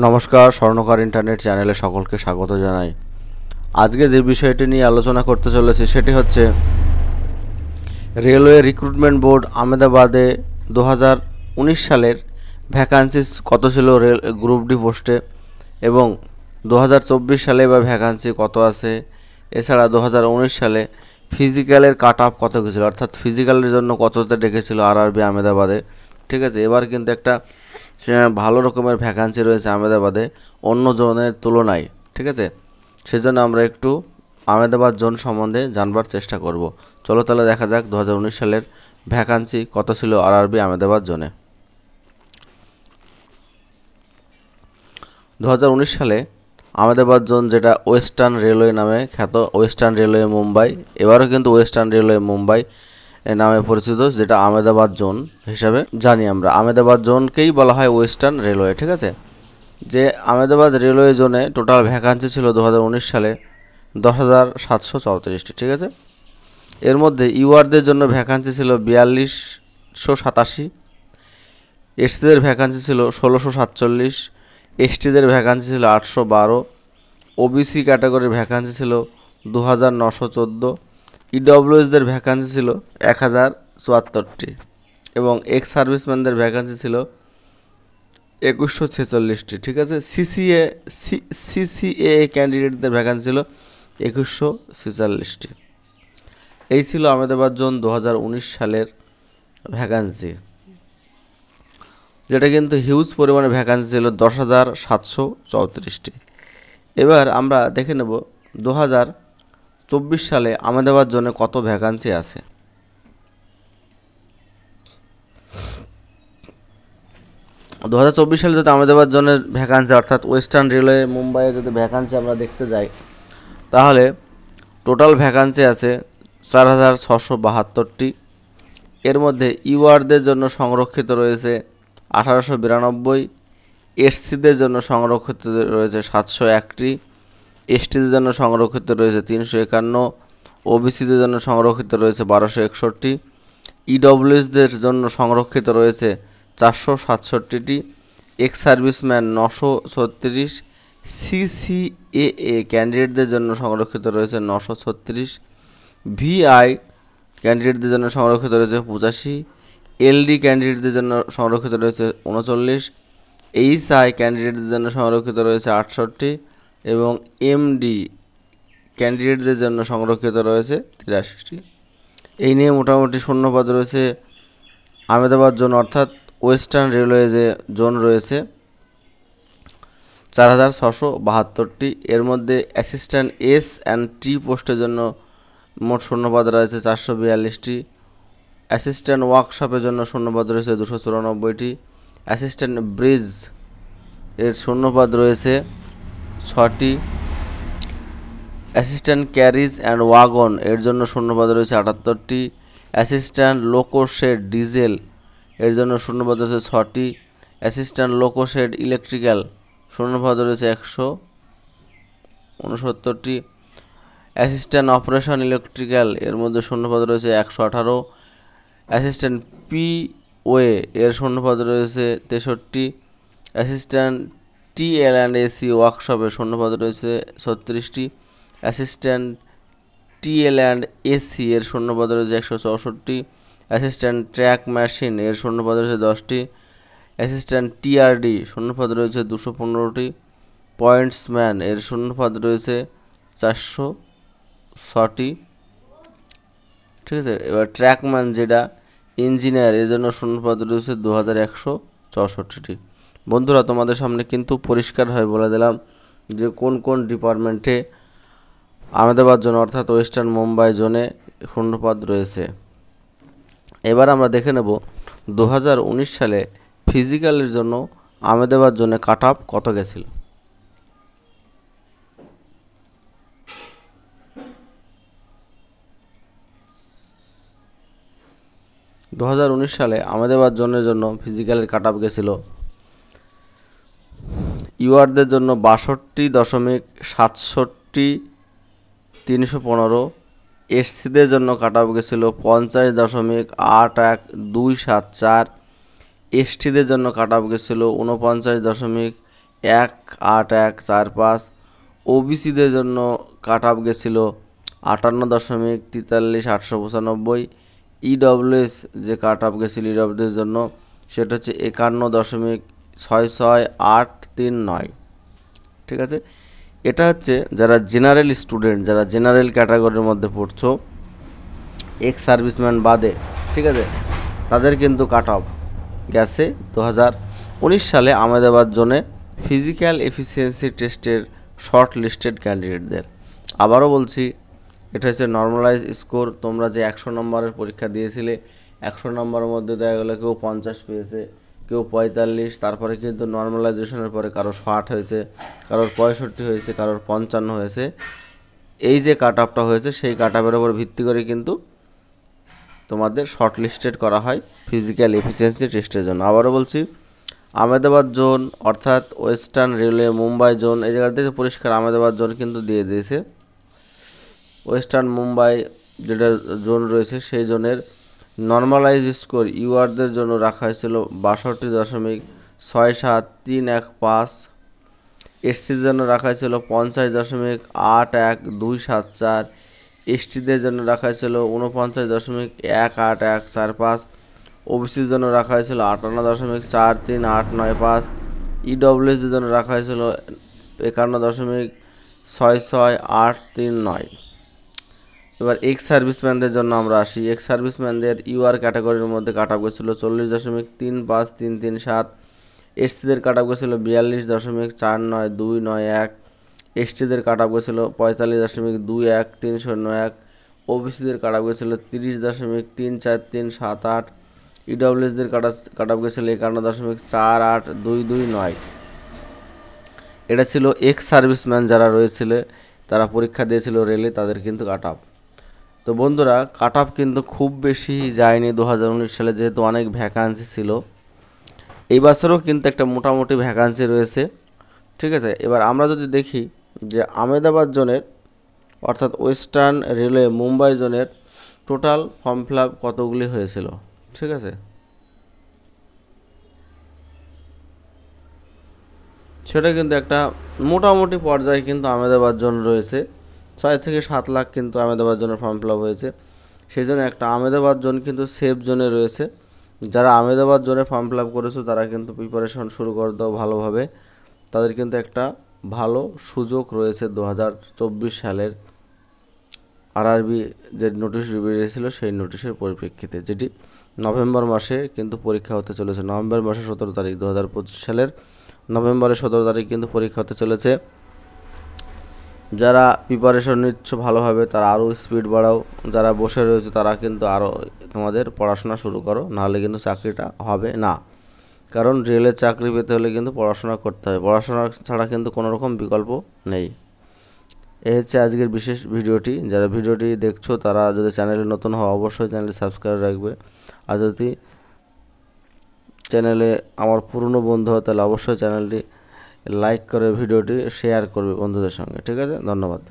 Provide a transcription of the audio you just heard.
নমস্কার, স্বর্ণকার ইন্টারনেট চ্যানেলে সকলকে স্বাগত জানাই। আজকে যে বিষয়টি নিয়ে আলোচনা করতে চলেছি সেটি হচ্ছে রেলওয়ে রিক্রুটমেন্ট বোর্ড আহমেদাবাদে 2019 সালের ভ্যাকান্সিস কত ছিল রেল গ্রুপ ডি পোস্টে, এবং 2024 সালে বা ভ্যাকান্সি কত আছে। এছাড়া 2019 সালে ফিজিক্যালের কাট অফ কত গেছিলো, অর্থাৎ ফিজিক্যালের জন্য কততে ডেকেছিল আরআরবি আহমেদাবাদে। ঠিক আছে, এবার কিন্তু একটা ভালো রকমের ভ্যাকান্সি রয়েছে আহমেদাবাদে অন্য জোনের তুলনায়। ঠিক আছে, সেজন্য আমরা একটু আহমেদাবাদ জোন সম্বন্ধে জানবার চেষ্টা করব। চলো তাহলে দেখা যাক 2019 সালের ভ্যাকান্সি কত ছিল আরআরবি আহমেদাবাদ জোনে। 2019 সালে আহমেদাবাদ জোন, যেটা ওয়েস্টার্ন রেলওয়ে নামে খ্যাত, ওয়েস্টার্ন রেলওয়ে মুম্বাই, এবারও কিন্তু ওয়েস্টার্ন রেলওয়ে মুম্বাই নামে পরিচিত, যেটা আহমেদাবাদ জোন হিসাবে জানি আমরা। আহমেদাবাদ জোনকেই বলা হয় ওয়েস্টার্ন রেলওয়ে। ঠিক আছে, যে আহমেদাবাদ রেলওয়ে জোনে টোটাল ভ্যাকান্সি ছিল 2019 সালে 10,734টি। ঠিক আছে, এর মধ্যে ইউআরদের জন্য ভ্যাকান্সি ছিল 4287, এসসিদের ভ্যাকান্সি ছিল 1647, এসটিদের ভ্যাকান্সি ছিল 812, ওবিসি ক্যাটাগরির ভ্যাকান্সি ছিল 2914, ইডব্লিউএসদের ভ্যাকান্সি ছিল 1074টি, এবং এক্স সার্ভিসম্যানদের ভ্যাকান্সি ছিল 2146টি। ঠিক আছে, সিসিএ ক্যান্ডিডেটদের ভ্যাকান্সি ছিল 2146টি। এই ছিল আহমেদাবাদ জোন 2019 সালের ভ্যাকান্সি, যেটা কিন্তু হিউজ পরিমাণে ভ্যাকান্সি ছিল 10,734টি। এবার আমরা দেখে নেব 2024 সালে আহমেদাবাদ জোনে কত ভ্যাকান্সি আছে। 2024 সালে যদি আহমেদাবাদ জোনের ভ্যাকান্সি, অর্থাৎ ওয়েস্টার্ন রেলওয়ে মুম্বাইয়ে যদি ভ্যাকান্সি আমরা দেখতে যাই, তাহলে টোটাল ভ্যাকান্সি আছে 4,672টি। এর মধ্যে ইউআরদের জন্য সংরক্ষিত রয়েছে 1892, এসসিদের জন্য সংরক্ষিত রয়েছে 701টি, এসটিদের জন্য সংরক্ষিত রয়েছে 351, ওবিসিদের জন্য সংরক্ষিত রয়েছে 1261টি, ইডব্লিউএসদের জন্য সংরক্ষিত রয়েছে 467টি, এক্স সার্ভিসম্যান 936, সিসিএ ক্যান্ডিডেটদের জন্য সংরক্ষিত রয়েছে 936, ভিআই ক্যান্ডিডেটদের জন্য সংরক্ষিত রয়েছে 85, এলডি ক্যান্ডিডেটদের জন্য সংরক্ষিত রয়েছে 39, এইচআই ক্যান্ডিডেটদের জন্য সংরক্ষিত রয়েছে 68, এবং এমডি ক্যান্ডিডেটদের জন্য সংরক্ষিত রয়েছে 83টি। এই নিয়ে মোটামুটি শূন্যপদ রয়েছে আহমেদাবাদ জোন, অর্থাৎ ওয়েস্টার্ন রেলওয়ে যে জোন রয়েছে 4,672টি। এর মধ্যে অ্যাসিস্ট্যান্ট এস অ্যান্ড টি পোস্টের জন্য মোট শূন্যপদ রয়েছে 442টি, অ্যাসিস্ট্যান্ট ওয়ার্কশপের জন্য শূন্যপদ রয়েছে 294টি, অ্যাসিস্ট্যান্ট ব্রিজ এর শূন্যপদ রয়েছে 6টি, অ্যাসিস্ট্যান্ট ক্যারিজ অ্যান্ড ওয়াগন এর জন্য শূন্যপদ রয়েছে 78টি, অ্যাসিস্ট্যান্ট লোকোশেড ডিজেল এর জন্য শূন্যপদ রয়েছে 6টি, অ্যাসিস্ট্যান্ট লোকোশেড ইলেকট্রিক্যাল শূন্যপদ রয়েছে 169টি, অ্যাসিস্ট্যান্ট অপারেশন ইলেকট্রিক্যাল এর মধ্যে শূন্যপদ রয়েছে 118, অ্যাসিস্ট্যান্ট পিওয়ে এর শূন্যপদ রয়েছে 63টি, অ্যাসিস্ট্যান্ট টিএল অ্যান্ড এসি ওয়ার্কশপের শূন্যপদ রয়েছে 36টি, অ্যাসিস্ট্যান্ট টিএল অ্যান্ড এসি এর শূন্যপদ রয়েছে 164, অ্যাসিস্ট্যান্ট ট্র্যাক মেশিন এর শূন্যপদ রয়েছে 10টি, অ্যাসিস্ট্যান্ট টিআরডি শূন্যপদ রয়েছে 215টি, পয়েন্টসম্যান এর শূন্যপদ রয়েছে 406টি। ঠিক আছে, এবার ট্র্যাকম্যান যেটা ইঞ্জিনিয়ার এর জন্য শূন্যপদ রয়েছে 2164টি। বন্ধুরা, তোমাদের সামনে কিন্তু পরিষ্কারভাবে বলে দিলাম যে কোন কোন ডিপার্টমেন্টে আহমেদাবাদ জোন, অর্থাৎ ওয়েস্টার্ন মুম্বাই জোনে শূন্যপদ রয়েছে। এবার আমরা দেখে নেব 2019 সালে ফিজিক্যালের জন্য আহমেদাবাদ জোনে কাট অফ কত গেছিল। 2019 সালে আহমেদাবাদ জোনের জন্য ফিজিক্যালের কাট অফ গেছিল ইউআরদের জন্য 62.67,315, এসসিদের জন্য কাট অফ গেছিল 50.81,274, এসটিদের জন্য কাট অফ গেছিল 49.81 18145। ওবিসিদের জন্য কাট অফ গেছিলো 58.43,895। ইডব্লিউএস যে কাট অফ গেছিলো ইডব্লিউএস জন্য সেটা হচ্ছে 51.66,839। ঠিক আছে, এটা হচ্ছে যারা জেনারেল স্টুডেন্ট, যারা জেনারেল ক্যাটাগরির মধ্যে পড়ছো, এক্স সার্ভিসম্যান বাদে, ঠিক আছে, তাদের কিন্তু কাট অফ গেছে 2019 সালে আহমেদাবাদ জোনে ফিজিক্যাল এফিসিয়েন্সি টেস্টের শর্ট লিস্টেড ক্যান্ডিডেটদের। আবারও বলছি, এটা হচ্ছে নর্মালাইজ স্কোর। তোমরা যে 100 নম্বরের পরীক্ষা দিয়েছিলে, 100 নম্বরের মধ্যে দেখা গেলো কেউ 50 পেয়েছে, কেউ 45, তারপরে কিন্তু নর্মালাইজেশনের পরে কারো 60 হয়েছে, কারোর 65 হয়েছে, কারোর 55 হয়েছে। এই যে কাট অফটা হয়েছে সেই কাট অফের উপর ভিত্তি করে কিন্তু তোমাদের শর্ট লিস্টেড করা হয় ফিজিক্যাল এফিসিয়েন্সি টেস্টের জন্য। আবারও বলছি, আহমেদাবাদ জোন অর্থাৎ ওয়েস্টার্ন রেলওয়ে মুম্বাই জোন, এই জায়গা থেকে পরিষ্কার আহমেদাবাদ জোন কিন্তু দিয়ে দিয়েছে। ওয়েস্টার্ন মুম্বাই যেটা জোন রয়েছে সেই জোনের নর্মালাইজ স্কোর ইউআরদের জন্য রাখা হয়েছিল 62.67315। এসসির জন্য রাখা হয়েছিল 50.81274। এসটিদের জন্য রাখা হয়েছিল 49.18145। ওবিসির জন্য রাখা হয়েছিল 58.43895। ইডব্লিউএসের জন্য রাখা হয়েছিল 51.66839। এবার এক্স সার্ভিসম্যানদের জন্য আমরা আসি। এক্স সার্ভিসম্যানদের ইউআর ক্যাটাগরির মধ্যে কাট অফ গেছিলো 40.35337। এসসিদের কাট অফ গেছিলো 42.49291। এসটিদের কাট অফ গেছিলো 45.21301। ওবিসিদের কাট অফ গেছিলো 30.34378। ইডব্লিউএসদের কাট অফ গেছিলো 51.48229। এটা ছিল এক্স সার্ভিসম্যান যারা রয়েছিল, তারা পরীক্ষা দিয়েছিল রেলে, তাদের কিন্তু কাট অফ। তো বন্ধুরা, কাট অফ কিন্তু খুব বেশি যায়নি 2019 সালে, যেহেতু অনেক ভ্যাকান্সি ছিল। এই বছরও কিন্তু একটা মোটামুটি ভ্যাকান্সি রয়েছে। ঠিক আছে, এবার আমরা যদি দেখি যে আহমেদাবাদ জোনের অর্থাৎ ওয়েস্টার্ন রেলওয়ে মুম্বাই জোনের টোটাল ফর্ম ফিল আপ কতগুলি হয়েছিল। ঠিক আছে, সেটা কিন্তু একটা মোটামুটি পর্যায়ে কিন্তু আহমেদাবাদ জোন রয়েছে। 6 থেকে 7 লাখ কিন্তু আহমেদাবাদ জোনের ফর্ম ফিল আপ হয়েছে। সেই জন্য একটা আহমেদাবাদ জোন কিন্তু সেফ জোনে রয়েছে। যারা আহমেদাবাদ জোনে ফর্ম ফিল আপ করেছো তারা কিন্তু প্রিপারেশন শুরু করে দাও ভালোভাবে। তাদের কিন্তু একটা ভালো সুযোগ রয়েছে 2024 সালের আরআরবি যে নোটিশ বেরিয়েছিল সেই নোটিশের পরিপ্রেক্ষিতে, যেটি নভেম্বর মাসে কিন্তু পরীক্ষা হতে চলেছে। নভেম্বর মাসের 17 তারিখ 2025 সালের নভেম্বরের 17 তারিখ কিন্তু পরীক্ষা হতে চলেছে। যারা প্রিপারেশন নিচ্ছ ভালোভাবে তারা আরও স্পিড বাড়াও, যারা বসে রয়েছে তারা কিন্তু আরও তোমাদের পড়াশোনা শুরু করো, নাহলে কিন্তু চাকরিটা হবে না। কারণ রেলের চাকরি পেতে হলে কিন্তু পড়াশোনা করতে হবে, পড়াশোনা ছাড়া কিন্তু কোনো রকম বিকল্প নেই। এই হচ্ছে আজকের বিশেষ ভিডিওটি। যারা ভিডিওটি দেখছো তারা যদি চ্যানেলে নতুন হও অবশ্যই চ্যানেলটি সাবস্ক্রাইব রাখবে। আর যদি চ্যানেলে আমার পুরনো বন্ধু হয় তাহলে অবশ্যই চ্যানেলটি লাইক করে ভিডিওটি শেয়ার করবে বন্ধুদের সঙ্গে। ঠিক আছে, ধন্যবাদ।